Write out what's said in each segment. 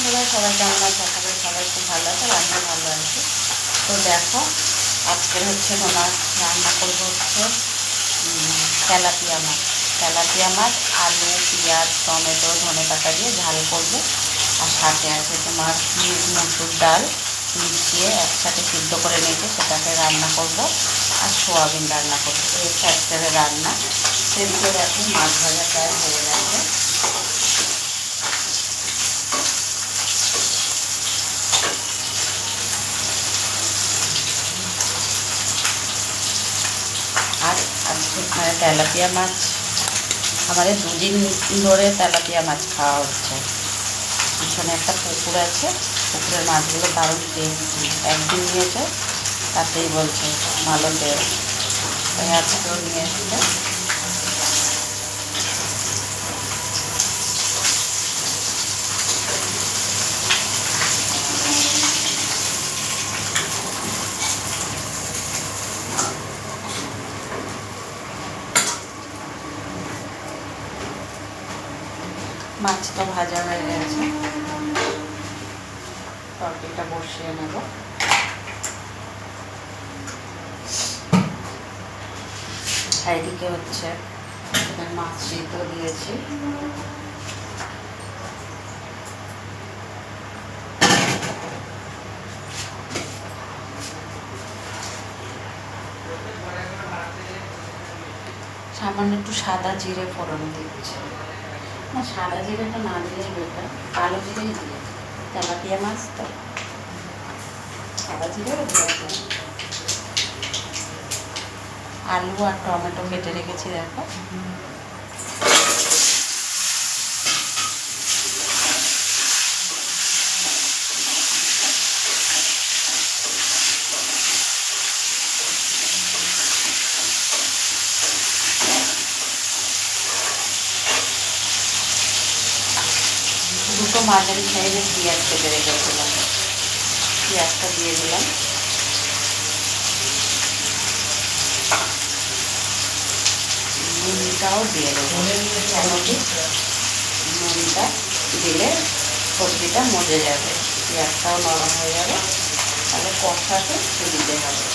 বন্ধুরা, সবাই কেমন আছে? আশা করি সবাই খুব ভালো আছে, রান্না ভালো আছে। তো দেখো, আজকের হচ্ছে তোমার রান্না করবো হচ্ছে তেলাপিয়া মাছ। তেলাপিয়া মাছ আলু, পেঁয়াজ, টমেটো, ধনেপাতা দিয়ে ঝাল করবো। আর সাথে আছে তোমার মসুর ডাল মিশিয়ে একসাথে সিদ্ধ করে নিয়েছে, সেটাকে রান্না করব। আর সোয়াবিন রান্না করবো। এই আজকের রান্না। সেদিকে দেখো মাছ ভাজা প্রায় হয়ে গেছে। আর আজকে তেলাপিয়া মাছ আমাদের দুদিন ধরে তেলাপিয়া মাছ খাওয়া হচ্ছে। পিছনে একটা পুকুর আছে, পুকুরের মাছগুলো দারুণ টেস্টি। একদিন নিয়েছে, তাতেই বলছে ভালো টেস্ট, তাই আজকেও নিয়ে এসছে। মাছ তো ভাজা হয়ে গেছে, তরকারিটা বসিয়ে নেব। এদিকে হচ্ছে মাছ সিদ্ধ দিয়েছি। সামান্য একটু সাদা জিরে ফোড়ন দিচ্ছি। না, সাদা জিরেটা না দিলেই বেটার, কালো জিরেই দিয়ে। তেলাপিয়া মাছ তো সাদা জিরেও দিয়েছে। আলু আর টমেটো কেটে রেখেছি, দেখো। দুটো মাঝারি সাইজের পেঁয়াজ কেটে রেখেছিলাম, পেঁয়াজটা দিয়ে দিলাম। নুনটাও দিয়ে দেবো, নুনটা দিলে সবজিটা মজে যাবে, পেঁয়াজটাও নরম হয়ে যাবে, তাহলে কষাতে সুবিধে হবে।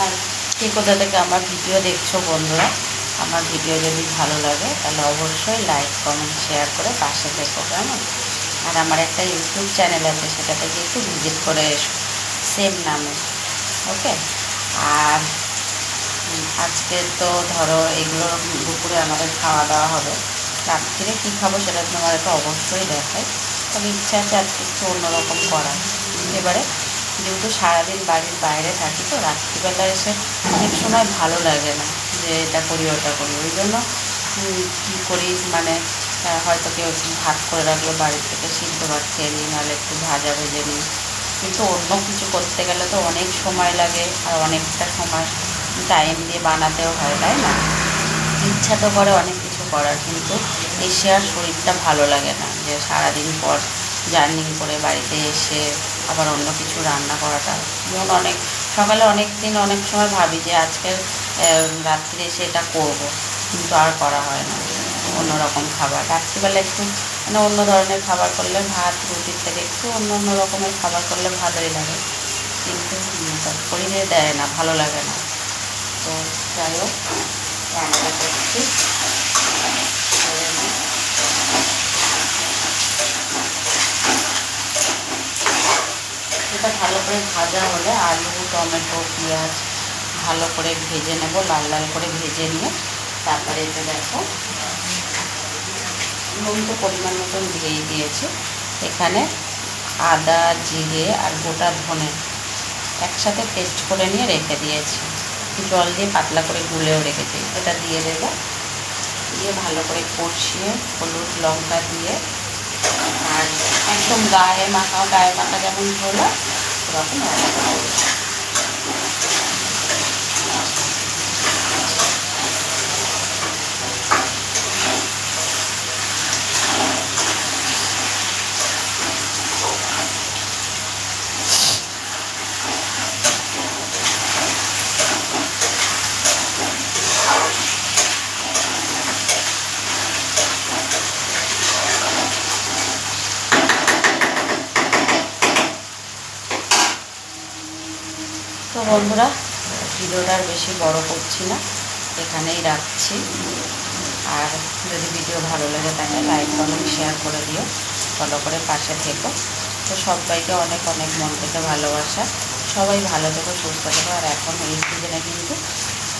আর কে কোথা থেকে আমার ভিডিও দেখছো বন্ধুরা, আমার ভিডিও যদি ভালো লাগে তাহলে অবশ্যই লাইক, কমেন্ট, শেয়ার করে পাশে থেকো, কেমন? আর আমার একটা ইউটিউব চ্যানেল আছে, সেটাতে গিয়ে একটু ভিজিট করে এসো, সেম নামে, ওকে? আর আজকে তো ধরো এগুলো দুপুরে আমাদের খাওয়া দাওয়া হবে। রাত্রিরে কী খাবো সেটা তোমাদেরকে অবশ্যই দেখাই, তবে ইচ্ছা আছে আজকে একটু অন্যরকম করা। এবারে যেহেতু সারাদিন বাড়ির বাইরে থাকি, তো রাত্রিবেলা এসে অনেক সময় ভালো লাগে না যে এটা করি ওটা করি। ওই জন্য কী করি, মানে হয়তো কেউ ভাত করে রাখলো, বাড়ির থেকে সিদ্ধ ভাত খেয়ে নিই, নাহলে একটু ভাজা ভেজে নিই। কিন্তু অন্য কিছু করতে গেলে তো অনেক সময় লাগে, আর অনেকটা সময় টাইম দিয়ে বানাতেও হয়, তাই না? ইচ্ছা তো করে অনেক কিছু করার, কিন্তু এসে আর শরীরটা ভালো লাগে না, যে সারাদিন পর জার্নি করে বাড়িতে এসে আবার অন্য কিছু রান্না করাটা। যেমন সকালে অনেক দিন অনেক সময় ভাবি যে আজকের রাত্রে এসে এটা করব, কিন্তু আর করা হয় না। অন্যরকম খাবার রাত্রিবেলা একটু, মানে অন্য ধরনের খাবার করলে, ভাত রুটির থেকে একটু অন্য অন্য রকমের খাবার করলে ভালোই লাগে, কিন্তু শরীরে দেয় না, ভালো লাগে না। তো যাই হোক, রান্নাটা করছি। এটা ভালো করে ভাজা হলে আলু, টমেটো, পেঁয়াজ ভালো করে ভেজে নেব, লাল লাল করে ভেজে নিয়ে তারপরে এটা দেখো নুন তো পরিমাণ মতন দিয়েই দিয়েছি। এখানে আদা, জিরে আর গোটা ধনে একসাথে পেস্ট করে নিয়ে রেখে দিয়েছি, জল দিয়ে পাতলা করে গুলেও রেখেছি। এটা দিয়ে দেবো, দিয়ে ভালো করে কষিয়ে হলুদ লঙ্কা দিয়ে আর একদম গায়ে মাখা যেমন হলো ওরকম রান্না করবো। তো বন্ধুরা, ভিডিওটা আর বেশি বড় করছি না, এখানেই রাখছি। আর যদি ভিডিও ভালো লাগে তাহলে লাইক কমেন্ট শেয়ার করে দিও, ফলো করে পাশে থেকো। তো সবাইকে অনেক অনেক মন থেকে ভালোবাসা। সবাই ভালো থেকো, সুস্থ থেকো। আর এখন এই সিজনে কিন্তু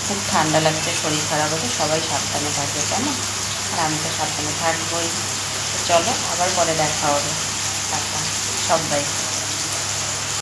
খুব ঠান্ডা লাগছে, শরীর খারাপ হচ্ছে, সবাই সাবধানে থাকবে, কেমন? আর আমি তো সাবধানে থাকবোই। তো চলো, আবার পরে দেখা হবে। টাটা সবাই।